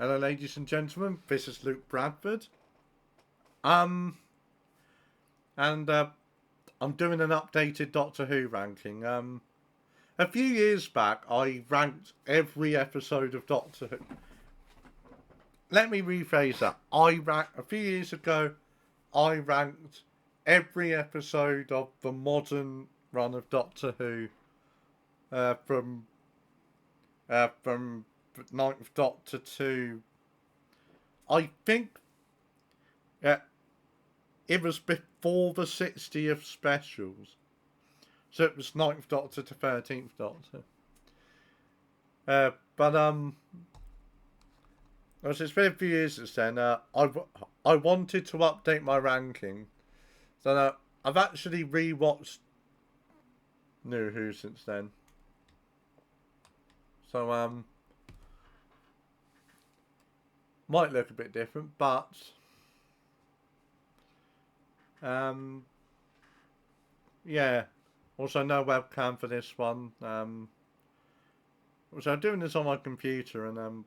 Hello, ladies and gentlemen. This is Luke Bradford. Um, and I'm doing an updated Doctor Who ranking. A few years back, I ranked every episode of Doctor Who. Let me rephrase that. A few years ago, I ranked every episode of the modern run of Doctor Who, from Ninth Doctor to, I think, uh, it was before the 60th specials. So it was Ninth Doctor to 13th Doctor. But it's been a few years since then. I wanted to update my ranking. So I've actually rewatched New Who since then. So might look a bit different, but yeah. Also, no webcam for this one. So I'm doing this on my computer, and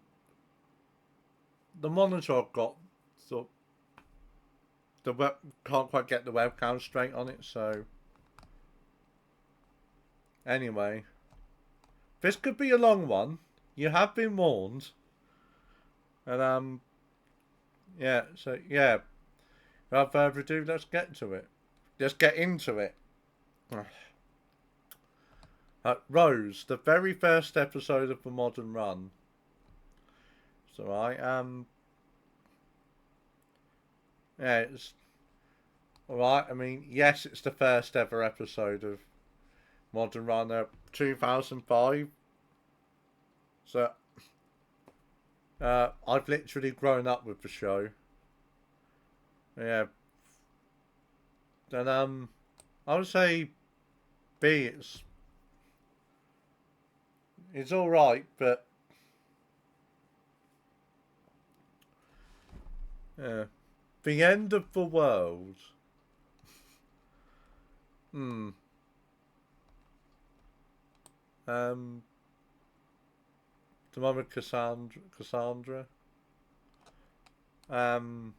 the monitor I've got, so can't quite get the webcam straight on it. So anyway, this could be a long one. You have been warned, and yeah. So yeah, without further ado, let's get to it. Let's get into it. Rose, the very first episode of the modern run. So yeah, it's alright. I mean, yes, it's the first ever episode of modern run, 2005. So I've literally grown up with the show. Yeah. Then I would say B. It's all right, but the end of the world. Hmm. The one with Cassandra. And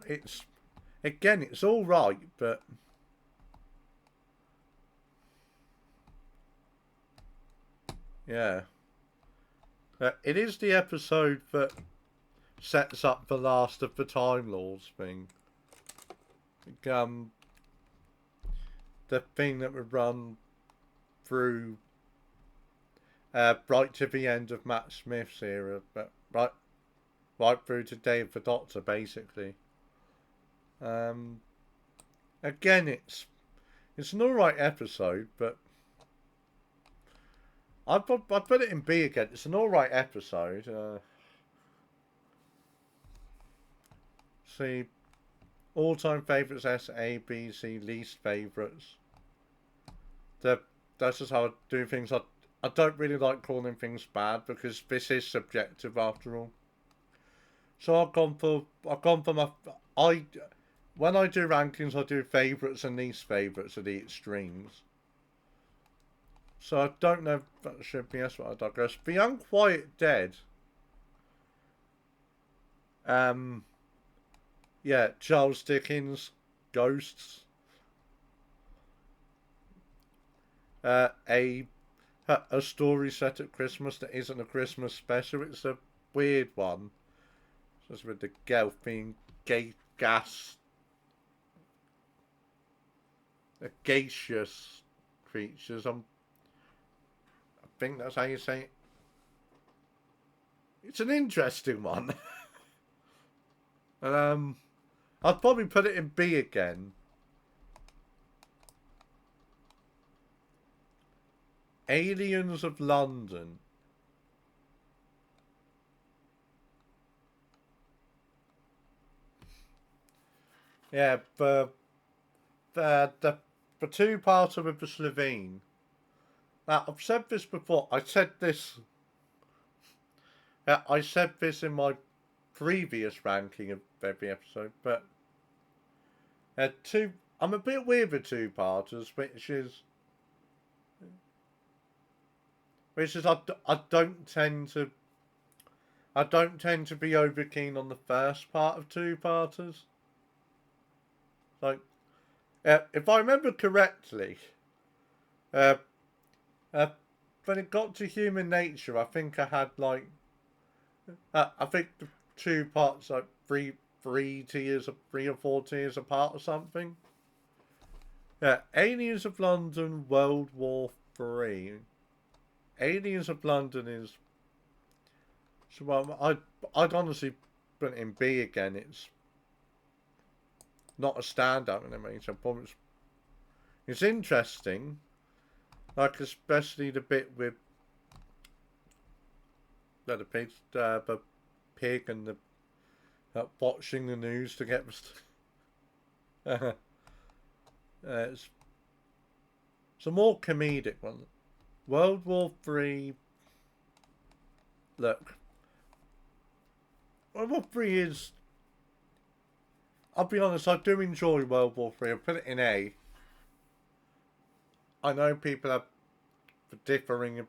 it's again, it's all right, but yeah, it is the episode that sets up the last of the Time Lords thing. The thing that would run through right to the end of Matt Smith's era, but right through to Day of the Doctor, basically. Again, it's an alright episode, but I put it in B again. It's an alright episode. See, all-time favourites S, A, B, C, least favourites. That's just how I do things. I don't really like calling things bad because this is subjective after all. So I've gone for my when I do rankings, I do favourites and least favourites at the extremes. So I don't know if that should be, yes, but I digress. The Unquiet Dead. Yeah, Charles Dickens, Ghosts. A story set at Christmas that isn't a Christmas special. It's a weird one. Just with the gelfing gas, gaseous creatures. I think that's how you say it. It's an interesting one. And I'd probably put it in B again. Aliens of London. Yeah, the two-parter with the Slovene. Now, I've said this before. I said this in my previous ranking of every episode, but I'm a bit weird with two-parters, which is I don't tend to I don't tend to be over keen on the first part of two-parters. Like, if I remember correctly, uh, uh, when it got to human nature, I think I had like, I think the two parts like three or 4 tiers apart or something. Yeah, Aliens of London, World War Three. Aliens of London is. So I'd honestly put it in B again. It's not a standout in me. So it's interesting, like especially the bit with the pig and the watching the news to get. It's a more comedic one. World War Three. Look, World War Three is. I'll be honest. I do enjoy World War Three. I put it in A. I know people have differing.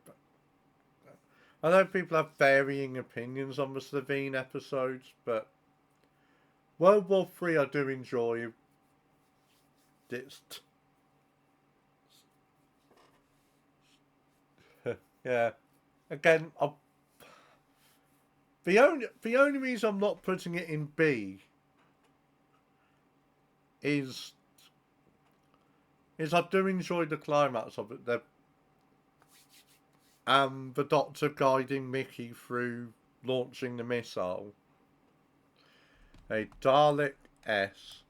I know people have varying opinions on the Slovene episodes, but World War Three I do enjoy. It's yeah. Again, the only reason I'm not putting it in B is I do enjoy the climax of it. The Doctor guiding Mickey through launching the missile. A Dalek S.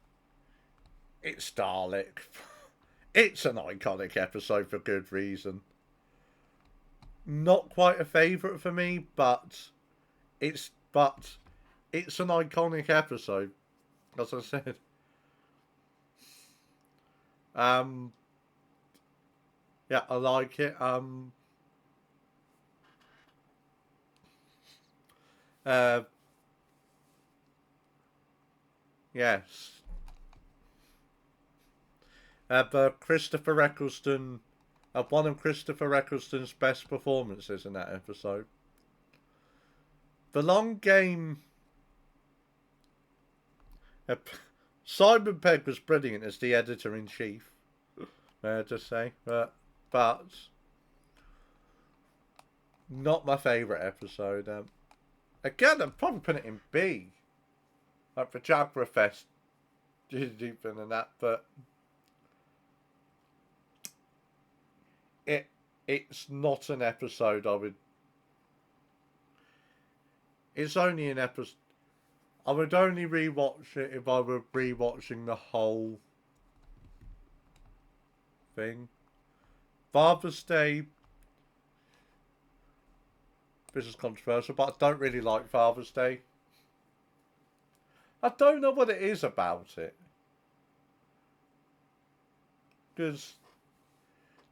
It's Dalek. It's an iconic episode for good reason. Not quite a favourite for me, but it's an iconic episode. As I said. Yeah, I like it. Yes. But Christopher Eccleston, one of Christopher Eccleston's best performances in that episode. The long game. Simon Pegg was brilliant as the editor in chief. May I just say, but not my favourite episode. Again, I'd probably put it in B. Like for Jaguar Fest, deeper than that, but it's not an episode I would. It's only an episode. I would only rewatch it if I were rewatching the whole thing. Father's Day. This is controversial, but I don't really like Father's Day. I don't know what it is about it. Because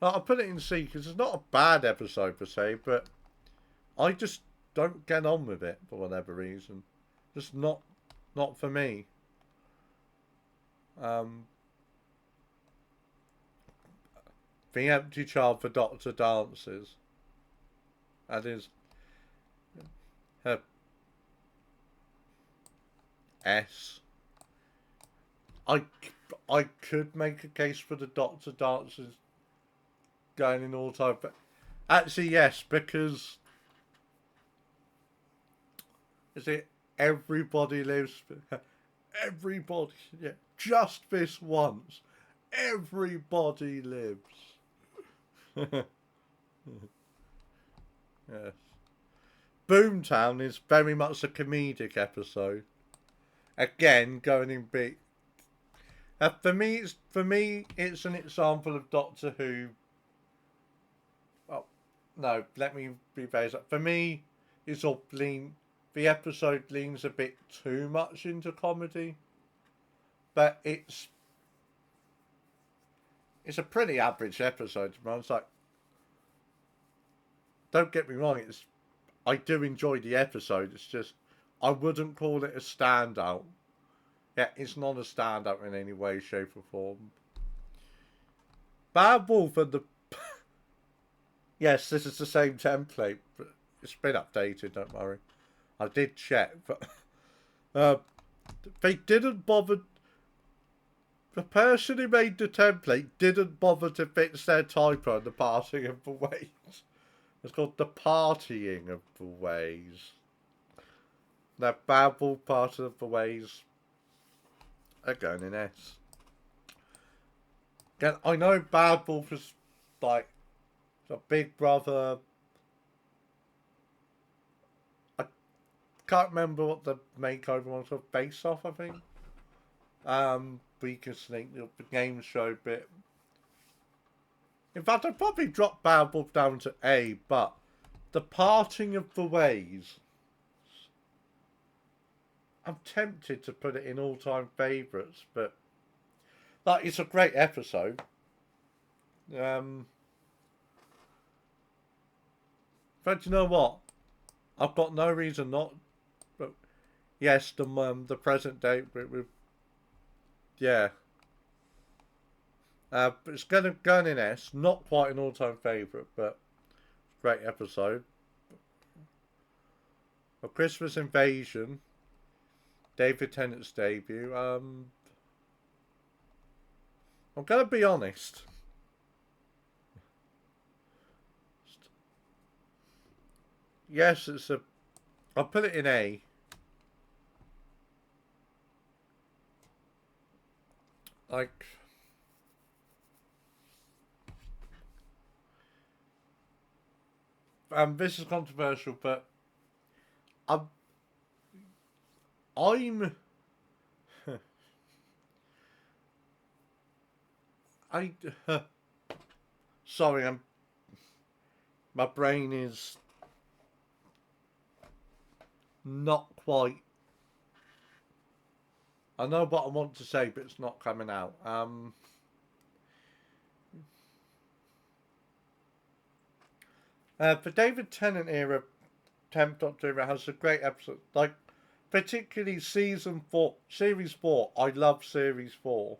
I put it in C because it's not a bad episode per se, but I just don't get on with it for whatever reason. Just not for me. The Empty Child for Doctor Dances. That is her S. I could make a case for the Doctor Dances going in all time, but actually yes, because is it everybody lives? Everybody, yeah, just this once. Everybody lives. Yes. Boomtown is very much a comedic episode. Again, going in big. For me, it's an example of Doctor Who. Oh, no, let me rephrase that. For me, it's all the episode leans a bit too much into comedy, but it's a pretty average episode. It's like, don't get me wrong, I do enjoy the episode. It's just I wouldn't call it a standout. Yeah, it's not a standout in any way, shape, or form. Bad Wolf and the yes, this is the same template, but it's been updated. Don't worry. I did check, but they didn't bother. The person who made the template didn't bother to fix their typo on the parting of the ways. It's called the partying of the ways. That babble part of the ways are going in S. Again, I know babble was like a Big Brother. I can't remember what the makeover was called. Face Off, I think. We can sneak the game show bit. In fact, I'd probably drop babble down to A, but the parting of the ways, I'm tempted to put it in all-time favourites, but like, it's a great episode. But you know what? I've got no reason not. But yes, the present day with yeah. But it's going in S. Not quite an all-time favourite, but great episode. A Christmas Invasion. David Tennant's debut. I'm going to be honest. Yes, it's a. I'll put it in A. Like. This is controversial, but I'm I sorry, my brain is not quite. I know what I want to say, but it's not coming out. The David Tennant era, 10th Doctor era has a great episode. Like, particularly season 4, series 4. I love series 4.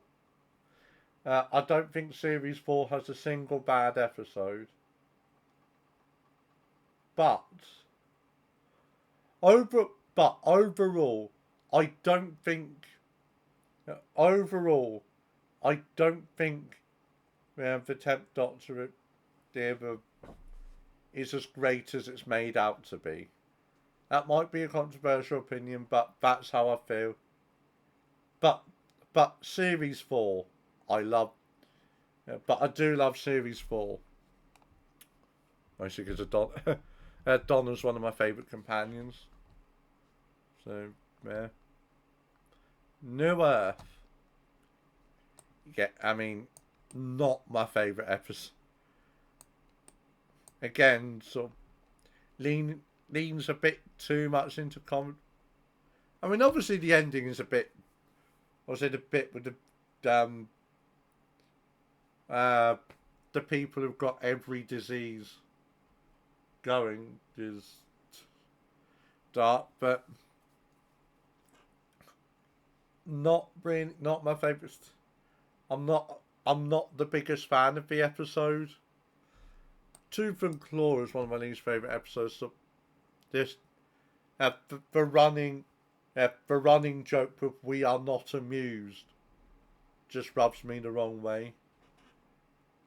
I don't think series 4 has a single bad episode. But overall, I don't think. Overall, I don't think the 10th Doctor ever is as great as it's made out to be. That might be a controversial opinion, but that's how I feel. But series 4, I love. But I do love series 4. Mostly because of Donna's one of my favourite companions. So, yeah. New Earth. Yeah, I mean, not my favourite episode. Again, sort of leans a bit too much into comedy. I mean, obviously the ending is a bit. Was it a bit with the people who've got every disease going is dark, but not really, not my favourite. I'm not the biggest fan of the episode. Tooth and Claw is one of my least favourite episodes. So this the running joke with "we are not amused" just rubs me the wrong way.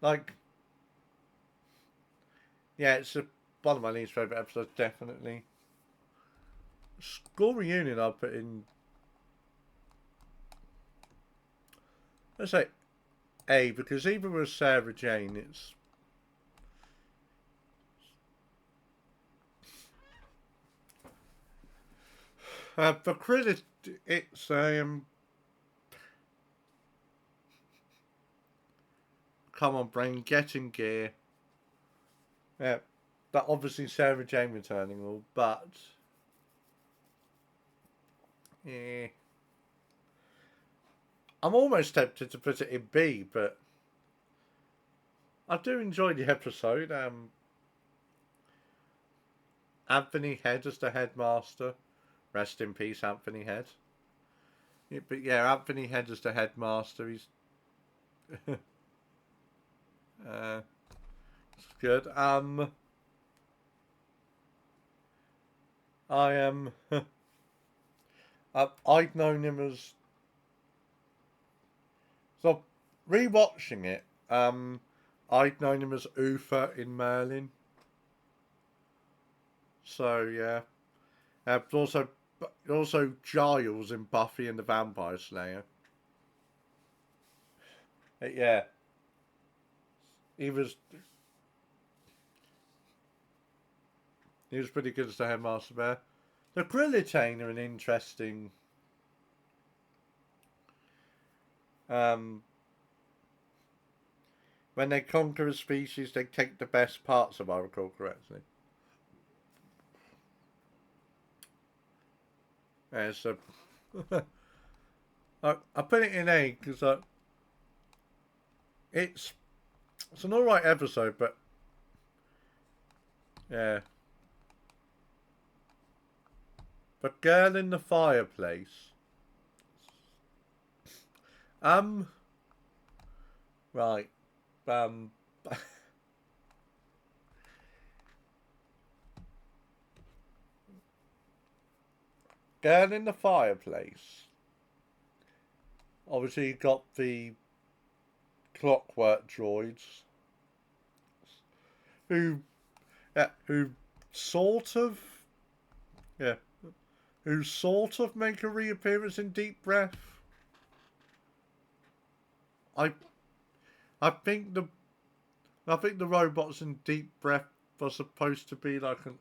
Like, yeah, it's one of my least favourite episodes, definitely. School Reunion I'll put in, let's say A, because even with Sarah Jane, it's for credit, it's come on brain, get in gear. Yeah, that obviously Sarah Jane returning all, but yeah, I'm almost tempted to put it in B, but I do enjoy the episode. Anthony Head as the headmaster. Rest in peace, Anthony Head. Yeah, but yeah, Anthony Head as the headmaster. He's it's good. I am. I've known him as. So, rewatching it, I'd known him as Uther in Merlin. So, yeah. Also Giles in Buffy and the Vampire Slayer. Yeah. He was. He was pretty good as the Headmaster Bear. The Grillitane are an interesting. Um, when they conquer a species, they take the best parts, if I recall correctly. Yeah, so I put it in A because it's an alright episode, but yeah. But Girl in the Fireplace. Right. Um, Girl in the Fireplace. Obviously, you got the clockwork droids who sort of, yeah, who sort of make a reappearance in Deep Breath. I I think the robots in Deep Breath were supposed to be like an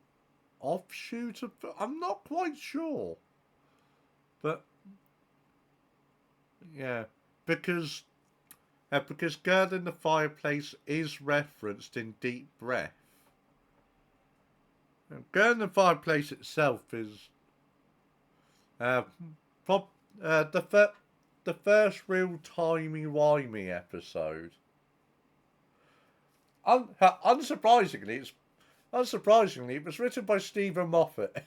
offshoot of. I'm not quite sure, but yeah, because because Girl in the Fireplace is referenced in Deep Breath. Girl in the Fireplace itself is uh, prob- the first real timey-wimey episode. Unsurprisingly, it was written by Stephen Moffat.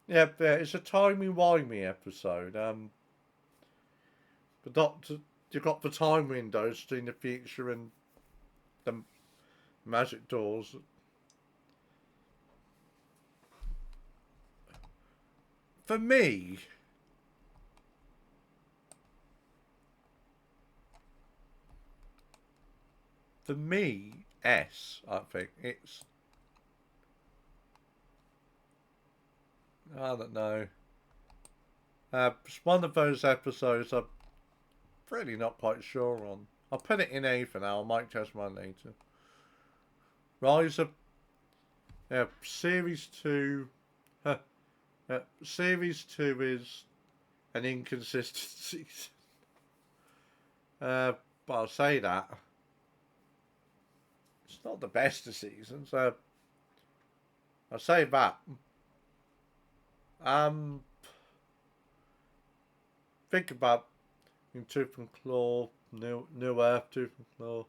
Yeah, it's a timey-wimey episode. The Doctor, you've got the time windows between the future and the magic doors. For me, S. I think it's. I don't know. It's one of those episodes I'm really not quite sure on. I'll put it in A for now. I might test mine later. Rise of. Series 2. Series 2 is an inconsistency. But I'll say that. It's not the best of seasons. I'll say that. Um, think about in Tooth and Claw, New Earth, Tooth and Claw.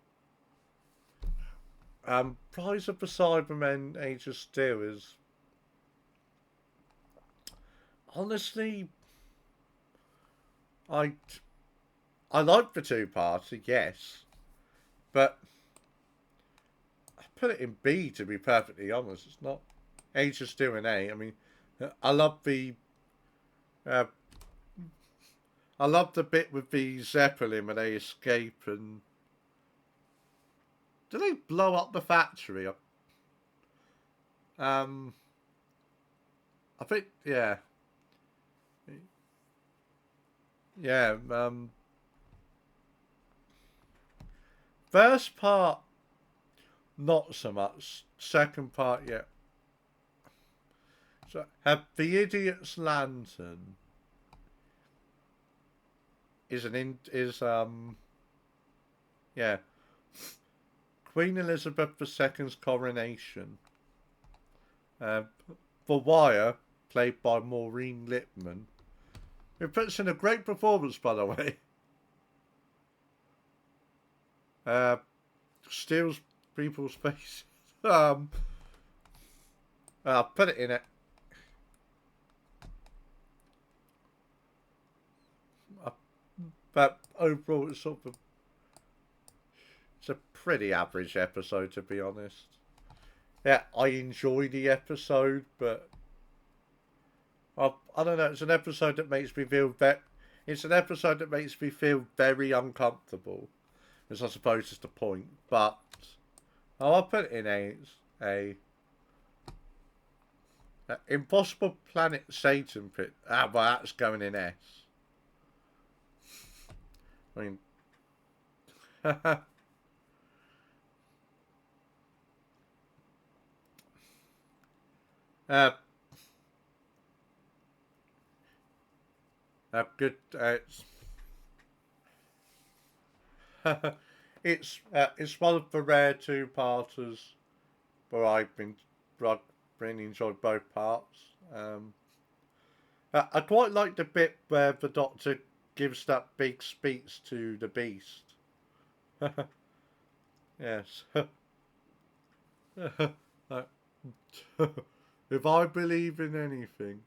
Rise of the Cybermen, Age of Steel is honestly, I I like the two-parter, yes, but I put it in B to be perfectly honest. It's not Age of Steel in A. I mean, I love the uh, I love the bit with the Zeppelin when they escape and do they blow up the factory? Um, I think yeah, yeah. First part, not so much. Second part, yeah. So have the Idiot's Lantern is yeah, Queen Elizabeth II's coronation. Uh, The Wire, played by Maureen Lipman, who puts in a great performance, by the way. Uh, Steals people's faces. I'll put it in it. But overall, it's a pretty average episode, to be honest. Yeah, I enjoy the episode, but I don't know. It's an episode that makes me feel It's an episode that makes me feel very uncomfortable, which I suppose is the point. But I'll put it in a Impossible Planet Satan pit. Well, that's going in S. I mean, uh, good. It's one of the rare two-parters where I've really enjoyed both parts. I quite like the bit where the Doctor gives that big speech to the Beast. Yes. If I believe in anything,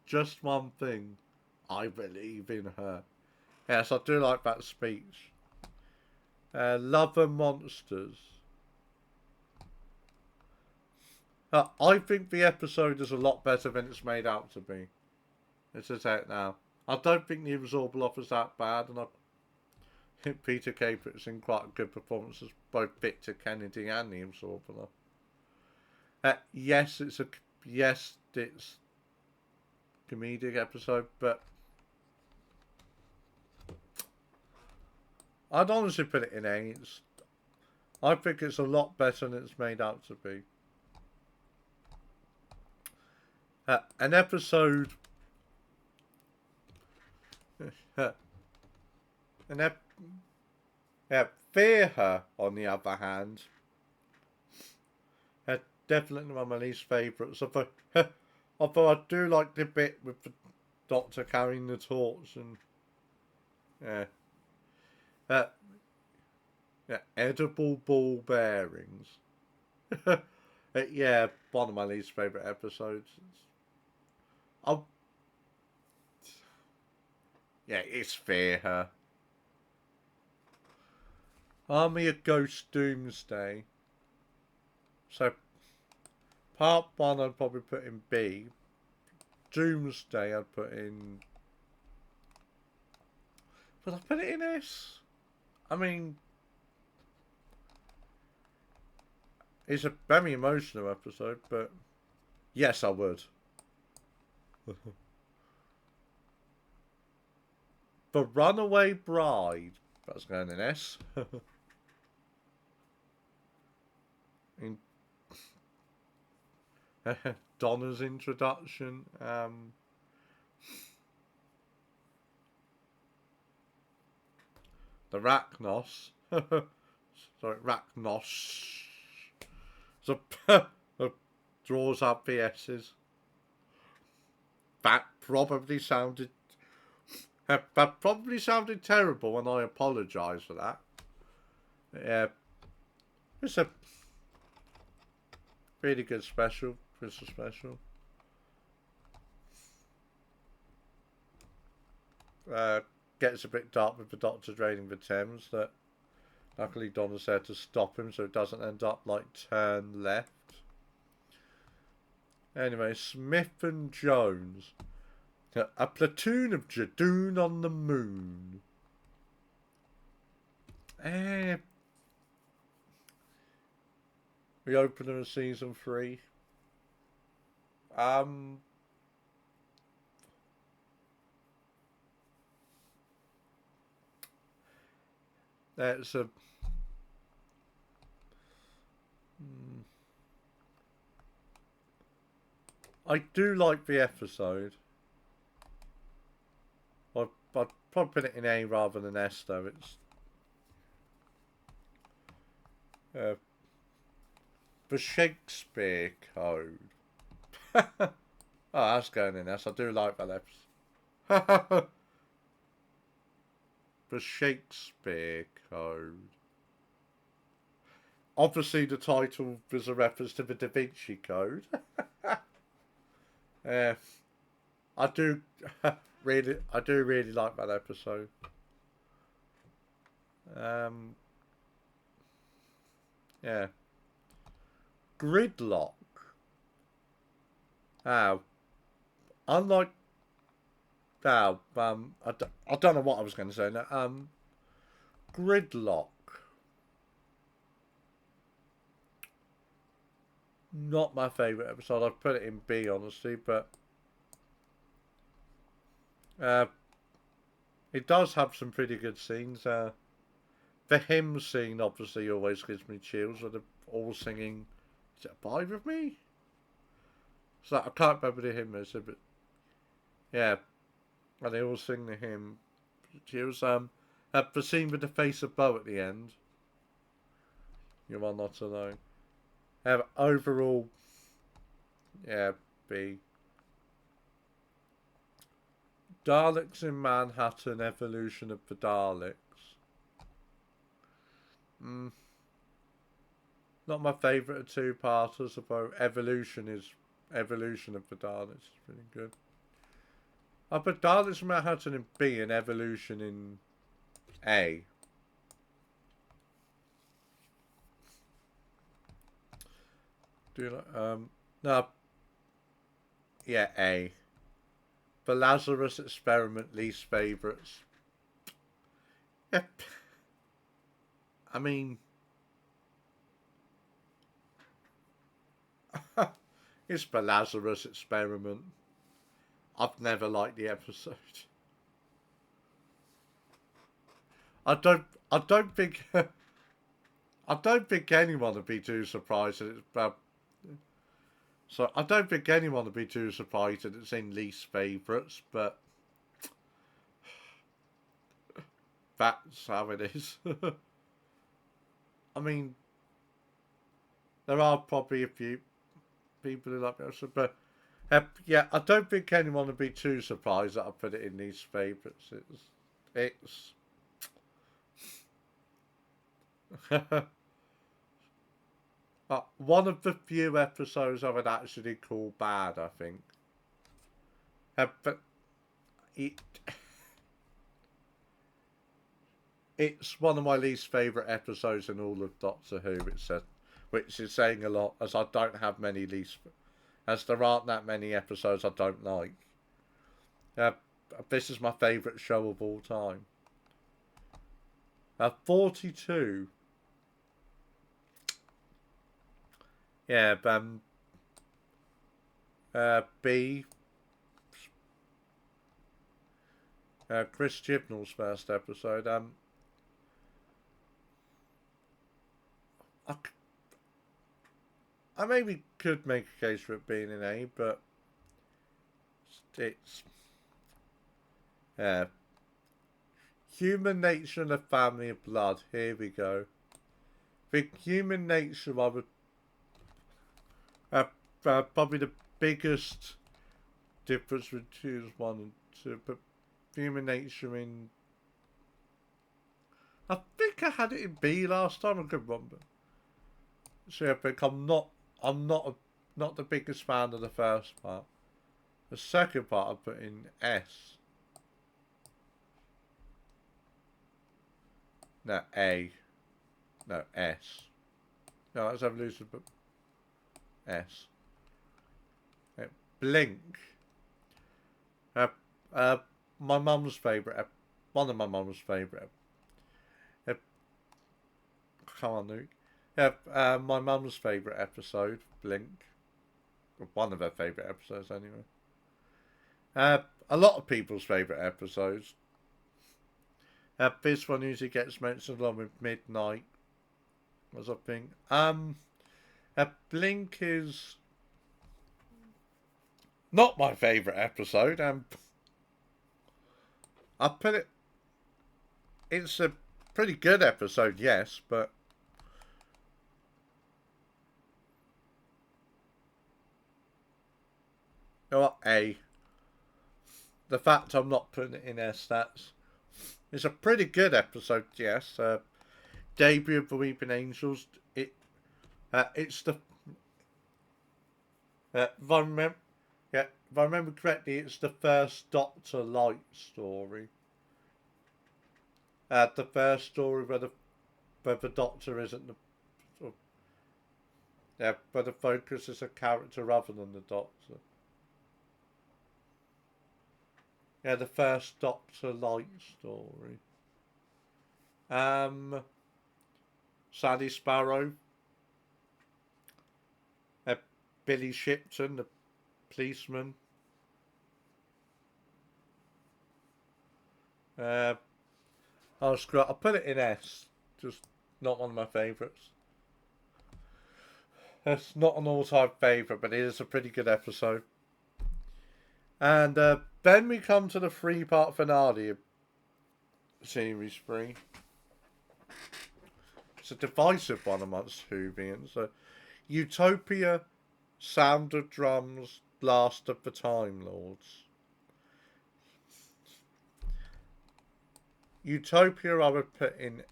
just one thing, I believe in her. Yes, I do like that speech. Love and Monsters. I think the episode is a lot better than it's made out to be. Let's just say it now. I don't think the Absorbal Offer's that bad, and I think Peter Caperit's in quite a good performance as both Victor Kennedy and the Absorbal. Yes, it's comedic episode, but I'd honestly put it in A. I think it's a lot better than it's made out to be. An episode. Fear Her, on the other hand, definitely one of my least favourites. Although I do like the bit with the Doctor carrying the torch and uh, edible ball bearings. Yeah, one of my least favourite episodes. It's Fear Her. Army of Ghost Doomsday. So, part 1 I'd probably put in B. Doomsday I'd put in... But I put it in S? I mean... It's a very emotional episode, but... Yes, I would. The Runaway Bride. That's going in S. in Donna's introduction. The Rachnos. Sorry, Rachnos. So draws up the S's. That probably sounded terrible, and I apologise for that. Yeah, it's a really good special, Christmas special. Gets a bit dark with the Doctor draining the Thames. That luckily Donna's there to stop him, so it doesn't end up like turn left. Anyway, Smith and Jones. A platoon of Jadoon on the moon. The opener of season 3. That's a... I do like the episode. I'd probably put it in A rather than S, though. It's... the Shakespeare Code. Oh, that's going in S. I do like that episode. The Shakespeare Code. Obviously, the title was a reference to the Da Vinci Code. I do really like that episode. Yeah. Gridlock. Unlike Now, I don't know what I was going to say now. Gridlock. Not my favourite episode. I've put it in B, honestly, but uh, it does have some pretty good scenes. The hymn scene obviously always gives me chills, where they're all singing. Is it Abide With Me? So I can't remember the hymn is, but yeah, and they all sing the hymn. Chills. The scene with the face of Bo at the end. You are not alone. Overall, yeah, B. Daleks in Manhattan, Evolution of the Daleks. Not my favourite of two-parters, although Evolution of the Daleks is pretty good. I put Daleks in Manhattan in B and Evolution in A. Do you like, no, yeah, A. The Lazarus Experiment, least favourites. Yep. I mean, it's the Lazarus Experiment. I've never liked the episode. I don't think I don't think anyone would be too surprised that it's so I don't think anyone would be too surprised that it's in least favourites, but that's how it is. I mean, there are probably a few people who like the episode, but yeah, I don't think anyone would be too surprised that I put it in least favourites. It's one of the few episodes I would actually call bad, I think. But it it's one of my least favourite episodes in all of Doctor Who, which is saying a lot, as I don't have many as there aren't that many episodes I don't like. Uh, this is my favourite show of all time. 42. Yeah, B. Chris Chibnall's first episode. I maybe could make a case for it being an A, but it's Human Nature and a Family of Blood. Here we go. The Human Nature, I would probably the biggest difference between 1 and 2, but Human Nature in. I think I had it in B last time. I could remember. So I think I'm not the biggest fan of the first part. The second part I put in S. No, A. No, S. No, that's Evolution, but S. Blink. My mum's favourite. One of my mum's favourite. Come on, Luke. My mum's favourite episode, Blink. One of her favourite episodes, anyway. A lot of people's favourite episodes. This one usually gets mentioned along with Midnight, as I think. Blink is not my favourite episode. I put it. It's a pretty good episode, yes, but you know what? A. The fact I'm not putting it in S stats. It's a pretty good episode, yes. Debut of the Weeping Angels. It's the. If I remember correctly, it's the first Doctor Light story. The first story where the Doctor isn't where the focus is a character other than the Doctor. Yeah, the first Doctor Light story. Sally Sparrow. Uh, Billy Shipton, the policeman. Uh, oh, screw it. I'll put it in S. Just not one of my favourites. It's not an all-time favourite, but it is a pretty good episode. And then we come to the three-part finale of Series 3. It's a divisive one amongst Whovians. Utopia, Sound of Drums, Blast of the Time Lords. Utopia I would put in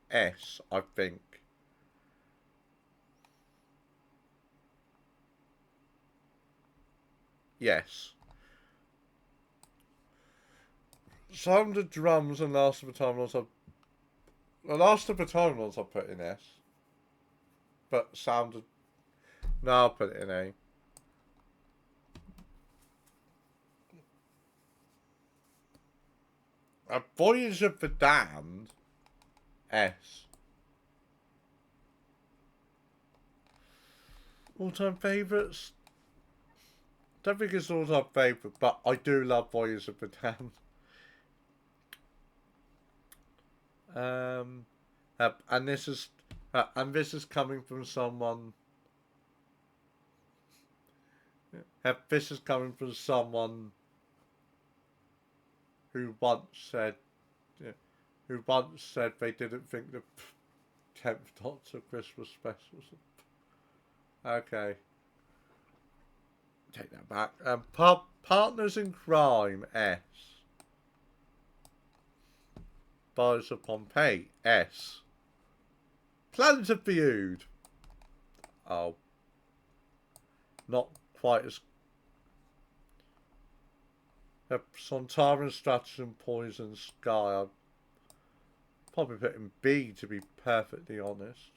S, I think. Yes. Sound of Drums and Last of the Time Lords. The Last of the Time Lords I'll put in S. But Sound of... No, I'll put it in A. Voyage of the Damned. S. All-time favourites? Don't think it's all-time favourite, but I do love Voyage of the Damned. And this is coming from someone. This is coming from someone who once said they didn't think the 10th Doctor Christmas special. Okay, take that back. Partners in Crime, S. Fires of Pompeii, S. Planet of the Ood. Oh, not quite as. Sontaran Stratagem, Poison Sky. I'd probably put in B, to be perfectly honest.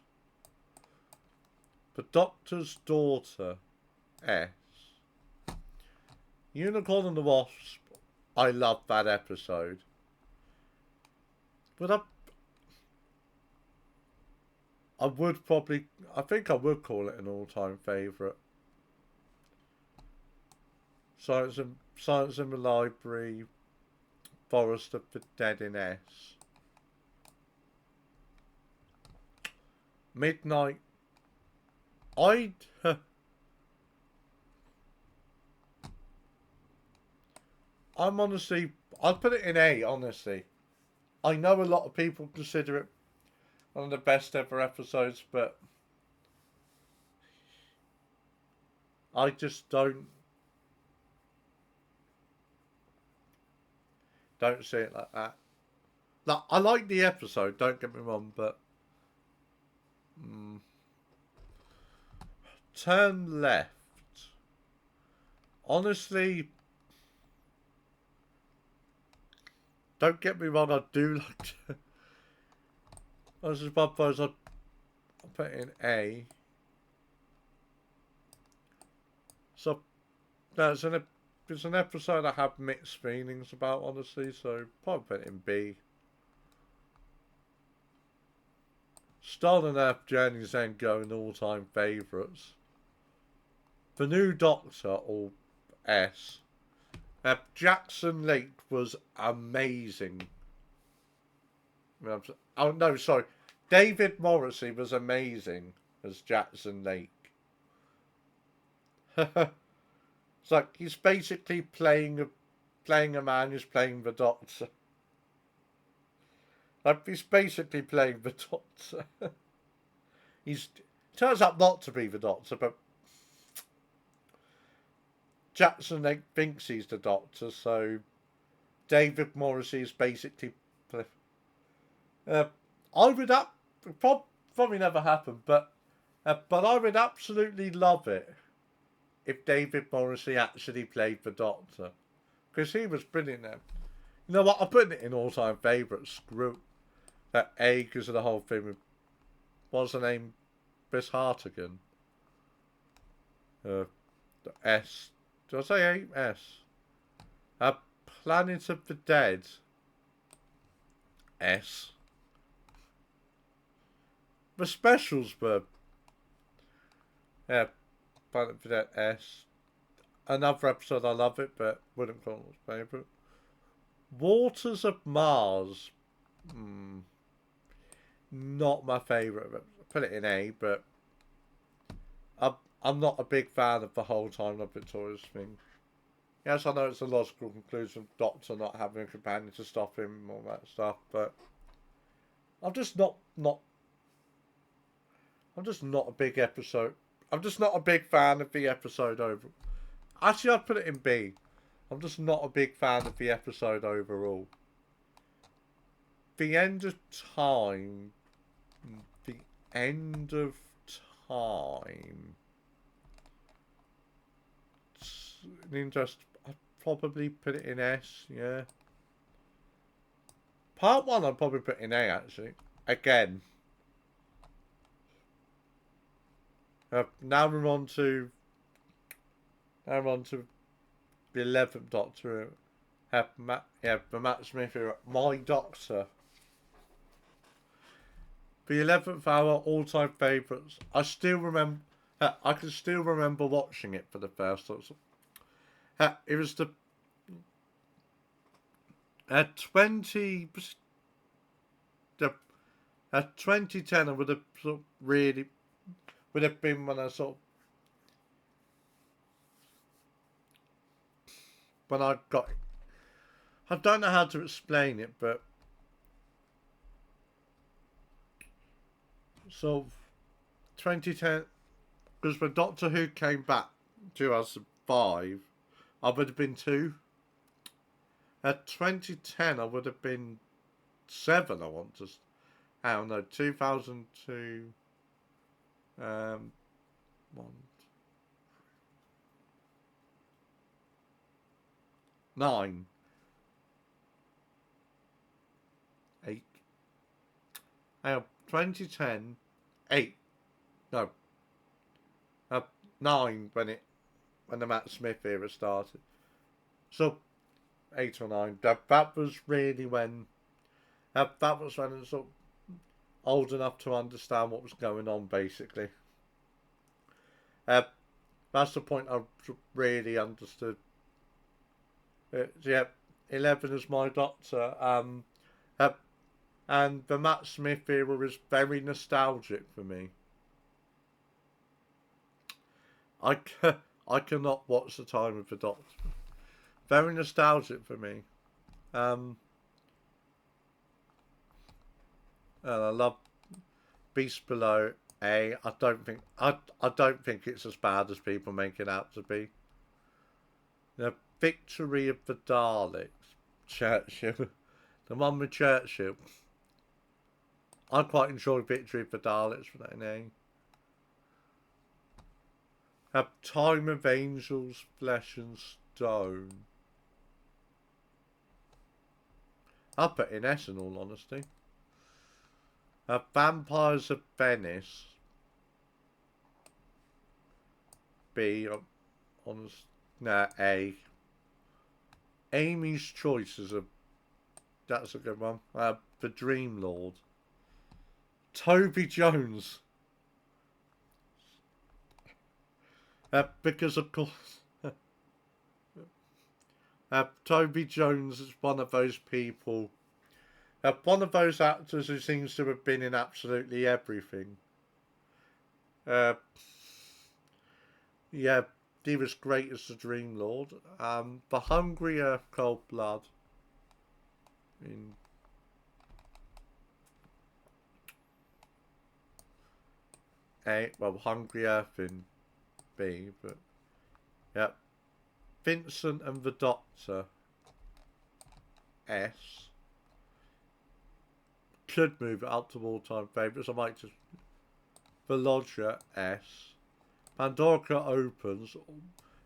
The Doctor's Daughter, S. Unicorn and the Wasp. I love that episode. But I would probably, I think I would call it an all-time favourite. Science in the Library, Forest of the Dead in S. Midnight. I'm honestly, I'd put it in A, honestly. I know a lot of people consider it one of the best ever episodes, but I just don't see it like that. Like, I like the episode, don't get me wrong, but Turn Left. Honestly, don't get me wrong, I do like to. This is one of those I'll put in A. So, no, it's an episode I have mixed feelings about, honestly, so probably put it in B. Stolen Earth Journey's End going all-time favourites. The New Doctor, or S. Jackson Lake was amazing. Oh, no, sorry. David Morrissey was amazing as Jackson Lake. It's like he's basically playing a man who's playing the Doctor. Like, he's basically playing the Doctor. Turns out not to be the Doctor, but Jackson Lake thinks he's the Doctor, so David Morrissey is basically. I would probably never happen, but I would absolutely love it if David Morrissey actually played the Doctor, because he was brilliant there. You know what? I'm putting it in all-time favourites. Screw that A because of the whole thing with what's the name, Chris Hartigan. The S, Did I say 8? S. Planet of the Dead. S. The specials were Planet of the Dead. S. Another episode, I love it, but wouldn't call it my favourite. Waters of Mars. Not my favourite. Put it in A, but I'm not a big fan of the whole Time Lord Victorious thing. Yes, I know it's a logical conclusion, Doctor not having a companion to stop him and all that stuff, but I'm just not a big episode. I'm just not a big fan of the episode over. Actually, I'd put it in B. I'm just not a big fan of the episode overall. The end of time. The end of time. I'd probably put it in S, yeah. Part 1 I'd probably put in A, actually. Again. Now we're on to the 11th Doctor. The Matt Smith era. My Doctor. The 11th hour, all-time favourites. I still remember. I can still remember watching it for the first time. It was the 2010. I would have sort of really would have been when I got. I don't know how to explain it, but so 2010, because when Doctor Who came back 2005, I would have been 2. At 2010, I would have been 7. I don't know, 2002. 1, 9, 8. 2010, 8. No. 9 when the Matt Smith era started. So 8 or 9. That was really when. That was when I was sort of old enough to understand what was going on, basically. That's the point I really understood. 11 is My Doctor. And the Matt Smith era is very nostalgic for me. I cannot watch the Time of the Doctor. Very nostalgic for me. And I love Beast Below. I don't think it's as bad as people make it out to be. The Victory of the Daleks, Churchill, the one with Churchill. I quite enjoy Victory of the Daleks for that name. Time of Angels, Flesh and Stone. I'll put in S in all honesty. Vampires of Venice. B. A. Amy's Choice is that's a good one. The Dream Lord. Toby Jones. Because of course Toby Jones is one of those people, one of those actors who seems to have been in absolutely everything. He was great as the Dream Lord. The Hungry Earth, Cold Blood. Hungry Earth in B, but Vincent and the Doctor, S. Could move it up to all-time favourites. I might just. The Lodger, S. Pandora Opens,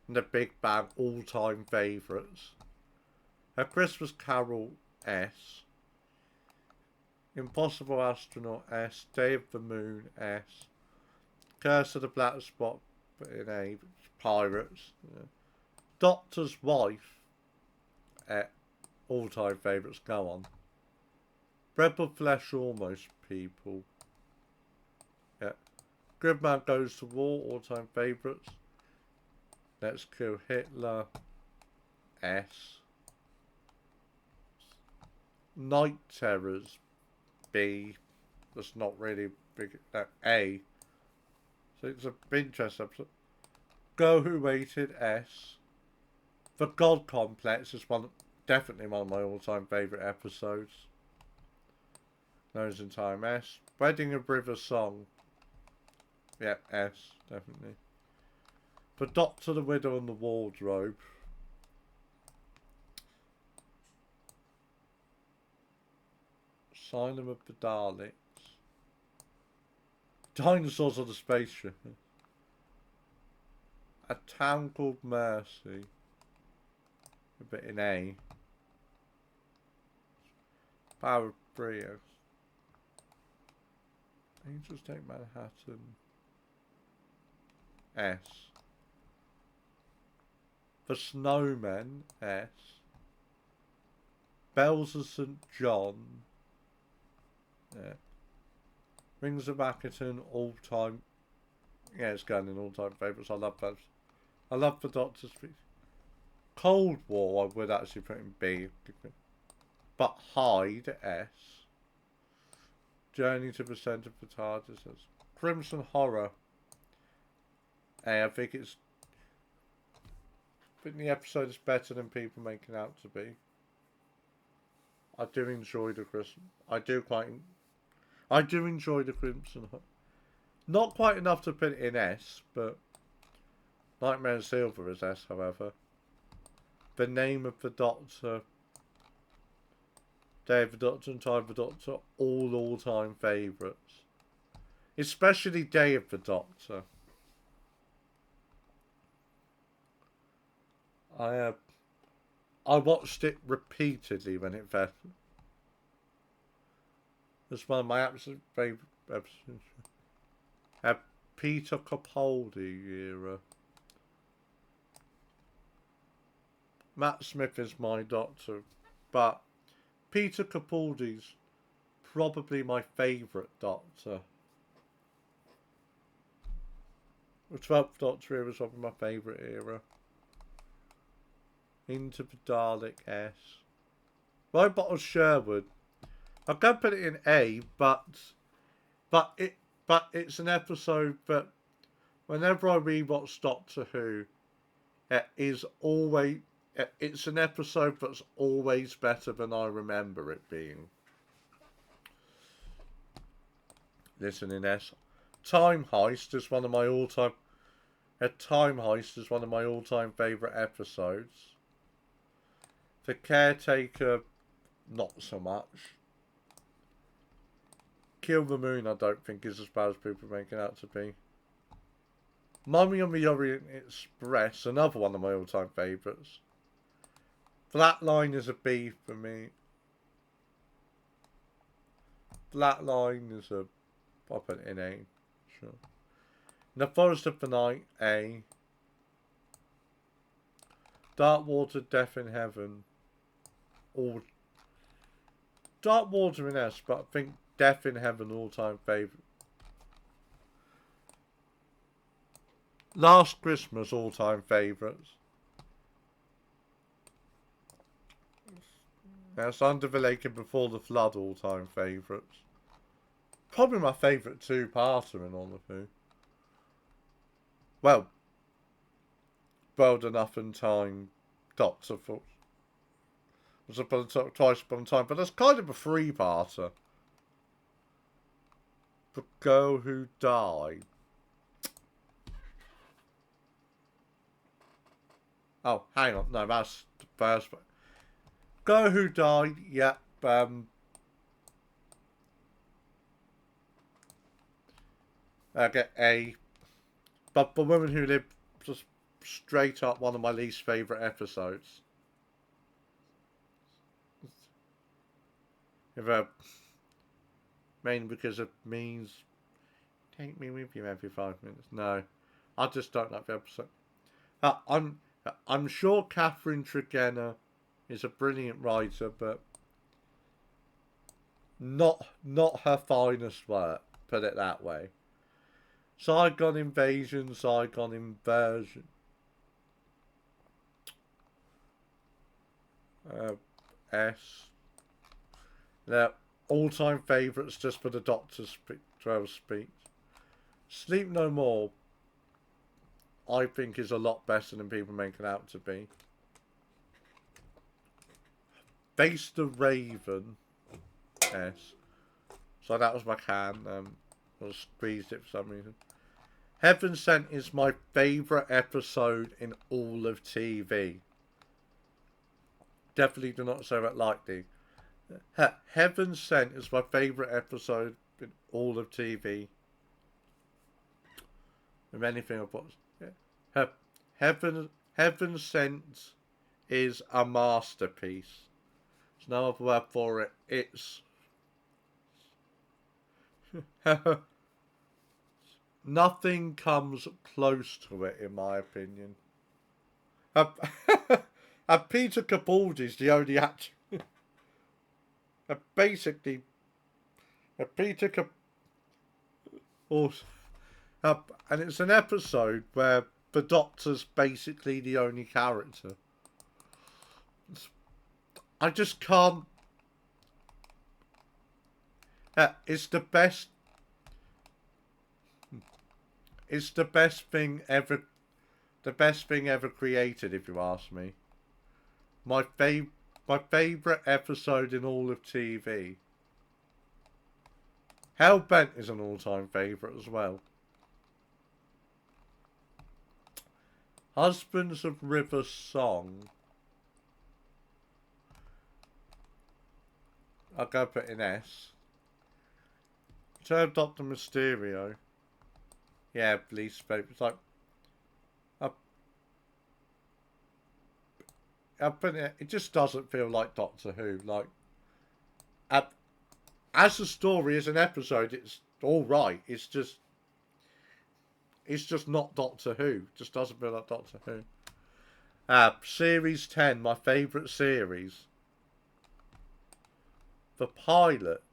and The Big Bang, all-time favourites. A Christmas Carol, S. Impossible Astronaut, S. Day of the Moon, S. Curse of the Black Spot, in A. Pirates. Doctor's Wife, all-time favourites, go on. Bread of Flesh, Almost People. Yeah. Good Man Goes to War, all-time favourites. Let's Kill Hitler, S. Night Terrors, B. That's not really big. A. So it's a interesting episode. Go Who Waited, S. The God Complex is definitely one of my all-time favourite episodes. Nose in Time, S. Wedding of River Song. Yeah, S, definitely. The Doctor, the Widow and the Wardrobe. Asylum of the Daleks. Dinosaurs on the Spaceship. A Town Called Mercy. A bit in A. Power of Brio. Angels Take Manhattan. S. The Snowmen, S. Bells of St. John. Yeah. Rings of Atherton, all time. Yeah, it's going in all time favourites. I love that. I love the Doctor's speech. Cold War, I would actually put in B. But Hyde, S. Journey to the Centre of the TARDIS, S. Crimson Horror. A. I think the episode is better than people make it out to be. I do enjoy the Christmas. I do enjoy the Crimson Horror. Not quite enough to put it in S, but Nightmare in Silver is S, however. The Name of the Doctor, Day of the Doctor and Time of the Doctor, all-time favourites. Especially Day of the Doctor. I watched it repeatedly when it first. It's one of my absolute favourite episodes. Peter Capaldi era. Matt Smith is my Doctor, but Peter Capaldi's probably my favourite Doctor. The 12th Doctor era is probably my favourite era. Into the Dalek, S. Robot of Sherwood. I can put it in A, but it's an episode that whenever I rewatch Doctor Who, it's an episode that's always better than I remember it being. Listen in S. Time Heist is one of my all-time. Time Heist is one of my all-time favourite episodes. The Caretaker, not so much. Kill the Moon, I don't think is as bad as people make it out to be. Mummy on the Orient Express, another one of my all-time favourites. Flatline is a B for me. Flatline is a... I'll put it in A. Sure. In the Forest of the Night, A. Dark Water, Death in Heaven. Or Dark Water in S, but I think Death in Heaven all-time favourite. Last Christmas all-time favourites. That's Under the Lake and Before the Flood all-time favourites. Probably my favourite two-parter in all of Who. Well, World Enough and Time, Doctor for was Twice Upon a Time, but that's kind of a three-parter. The Girl Who Died. Oh, hang on, no, that's the first one. Girl Who Died, yep. I get A. But The Woman Who Lived, just straight up one of my least favourite episodes. Mainly because it means take me with you every 5 minutes. No, I just don't like the episode. I'm sure Catherine Tregenna is a brilliant writer, but not her finest work, put it that way. Saigon Invasion, Saigon Inversion. S. Their all-time favourites just for the Doctor's 12 speech. Sleep No More, I think, is a lot better than people make it out to be. Face the Raven, S. So that was my can. I squeezed it for some reason. Heaven Sent is my favourite episode in all of TV. Definitely do not say that lightly. Heaven Sent is my favourite episode in all of TV. Of anything I've watched. Yeah. Heaven Sent is a masterpiece. There's no other word for it. It's nothing comes close to it, in my opinion. And Peter Capaldi's the only actor. Basically, Peter Capaldi. And it's an episode where the Doctor's basically the only character. I just can't. It's the best. It's the best thing ever. The best thing ever created, if you ask me. My favourite episode in all of TV. Hellbent is an all-time favourite as well. Husbands of River Song. I'll go put in S. Return of Doctor Mysterio. Yeah, least favourite. It's like it just doesn't feel like Doctor Who. Like, as a story, as an episode, it's all right. It's just not Doctor Who. It just doesn't feel like Doctor Who. Series 10, my favourite series. The pilot.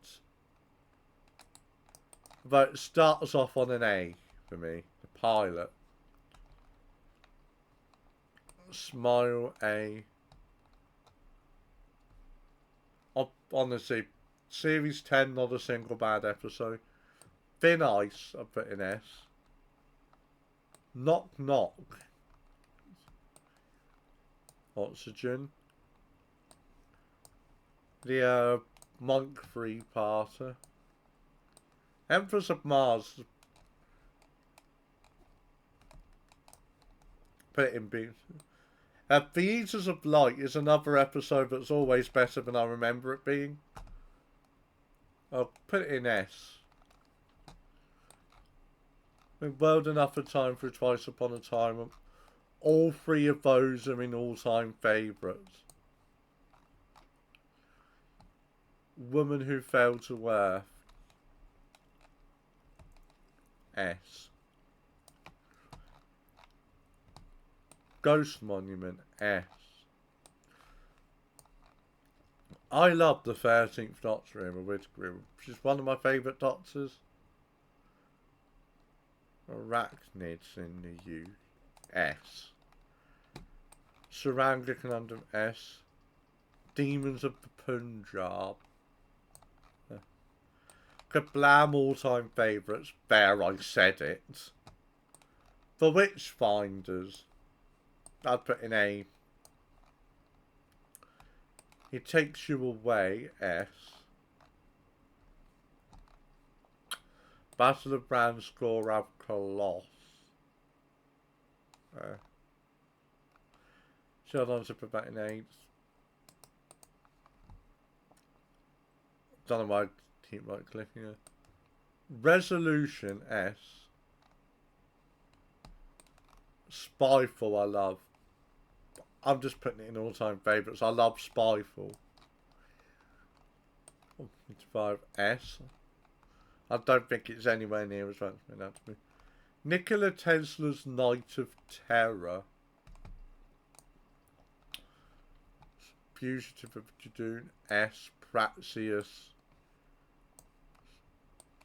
But it starts off on an A for me. The pilot. Smile A. Honestly, Series 10, not a single bad episode. Thin Ice, I put in S. Knock Knock. Oxygen. The Monk 3-parter. Empress of Mars. Put it in B. The Eaters of Light is another episode that's always better than I remember it being. I'll put it in S. World Enough of Time for Twice Upon a Time. All three of those are in all-time favourites. Woman Who Fell to Earth. S. Ghost Monument. S. I love the 13th Doctor in Whittaker. She's one of my favourite Doctors. Arachnids in the U. S. Saranga Conundrum. S. Demons of the Punjab. Kablam all-time favourites. There, I said it. The Witchfinders. I'd put in A. He Takes You Away. S. Battle of Branskorav Koloss. Hold on to put that in A. Don't know why I keep right clicking it. Resolution. S. Spyfall I love. I'm just putting it in all-time favourites. I love Spyfall. 5 S. I don't think it's anywhere near as much as that to me. Nikola Tesla's Night of Terror. Fugitive of Judoon, S. Praxius.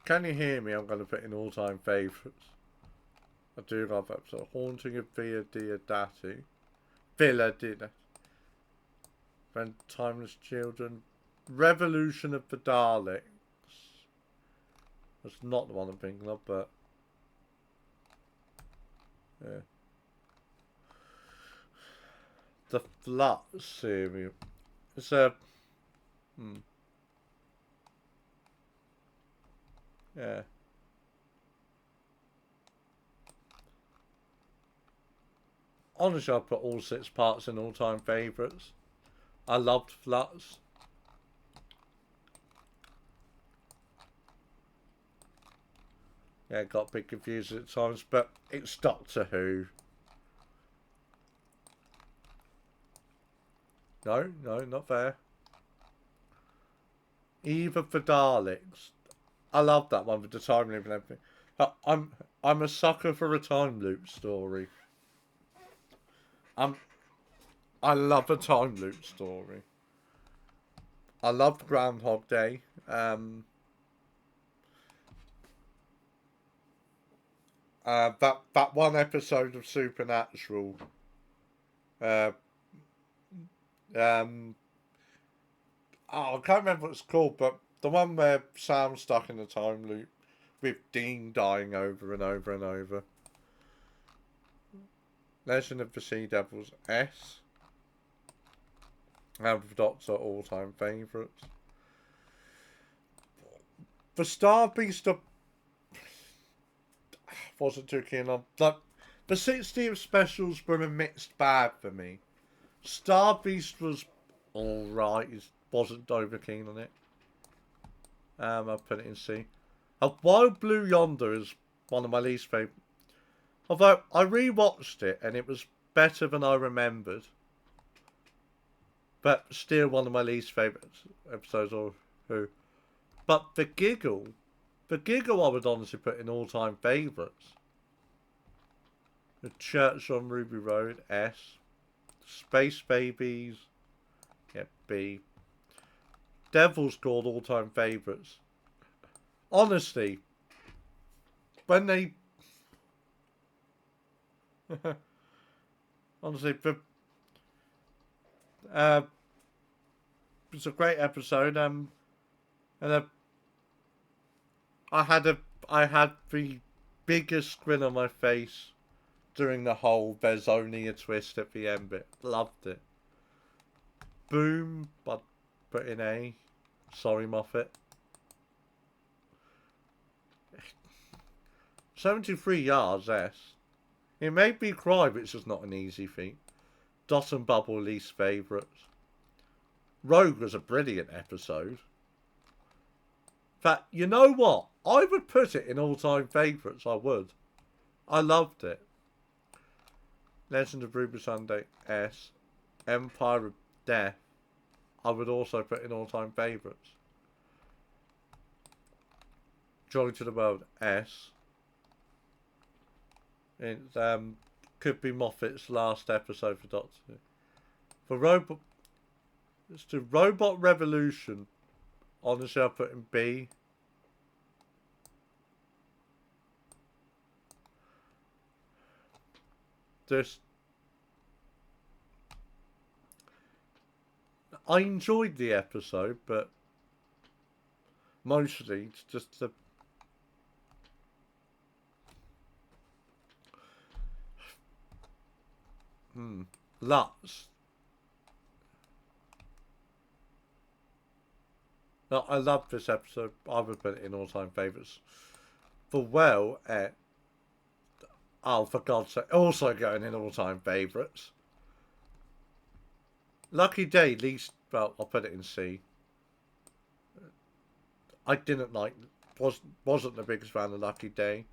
Can you hear me? I'm going to put in all-time favourites. I do love that episode. Haunting of Villa Diodati. Villa Diodati. Then Timeless Children. Revolution of the Daleks. That's not the one I'm thinking of, but... yeah. The Flut series. It's a... yeah. Honestly, I put all 6 parts in all-time favourites. I loved Fluts. Yeah, got a bit confused at times, but it's Doctor Who. No, not fair. Eve of the Daleks. I love that one with the time loop and everything. I'm a sucker for a time loop story. I love a time loop story. I loved Groundhog Day. That one episode of Supernatural. I can't remember what it's called, but the one where Sam's stuck in a time loop with Dean dying over and over and over. Legend of the Sea Devils, S. And the Doctor, all-time favourites. The Star Beast wasn't too keen on. Like, the 60th specials were a mixed bag for me. Star Beast was alright, wasn't over keen on it. I put it in C. Wild Blue Yonder is one of my least favourite. Although I rewatched it and it was better than I remembered. But still one of my least favourite episodes of Who. But the giggle I would honestly put in all-time favourites. The Church on Ruby Road, S. Space Babies, yeah, B. Devil's Called, all-time favourites. Honestly, when they... honestly, it's a great episode. And I had the biggest grin on my face during the whole "there's only a twist at the end" bit. Loved it. Boom, but put in A. Sorry, Moffat. 73 yards, S. It made me cry, but it's just not an easy feat. Dot and Bubble, least favourites. Rogue was a brilliant episode. In fact, you know what? I would put it in all-time favourites, I would. I loved it. Legend of Ruby Sunday, S. Empire of Death, I would also put in all-time favourites. Joy to the World, S. It could be Moffat's last episode for Doctor Who. For Robot... it's to Robot Revolution. Honestly, I'll put in B. Just... I enjoyed the episode, but... mostly, it's just the... Lutz. No, I love this episode. I would put it in all-time favourites. For Well, oh, for God's sake. Also going in all-time favourites. Lucky Day, least... well, I'll put it in C. I didn't like... wasn't the biggest fan of Lucky Day.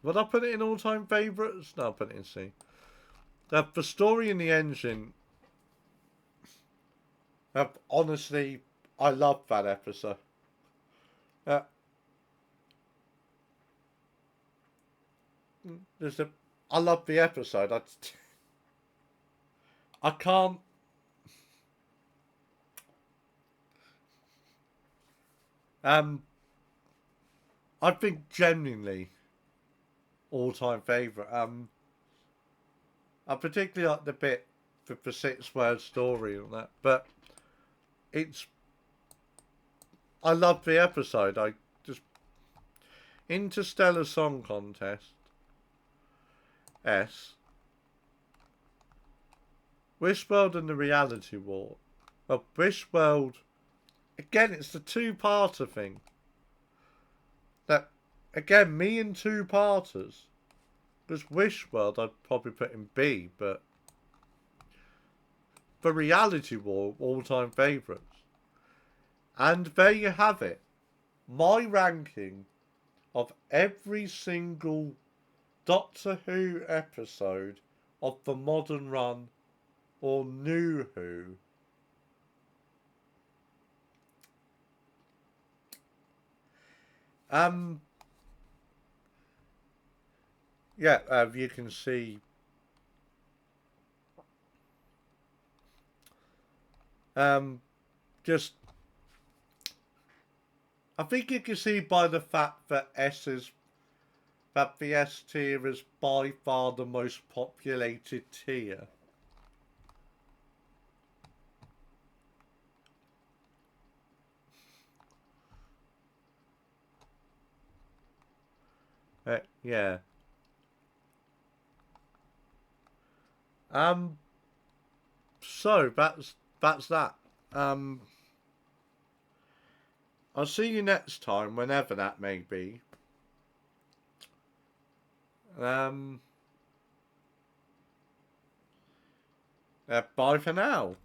Would I put it in all-time favourites? No, I'll put it in C. The Story in the Engine... honestly, I love that episode. I love the episode. I can't. I think genuinely all-time favourite. I particularly like the bit with the six-word story and that, but it's. I love the episode. I just Interstellar Song Contest. S. Wishworld and the Reality War. Well, Wishworld. Again, it's the two-parter thing. That again, me and two-parters. Because Wishworld, I'd probably put in B, but for Reality War, all-time favourites. And there you have it. My ranking of every single Doctor Who episode of the modern run or New Who. Yeah, you can see. Just I think you can see by the fact that the S tier is by far the most populated tier. Yeah. So that's that. I'll see you next time, whenever that may be. Bye for now.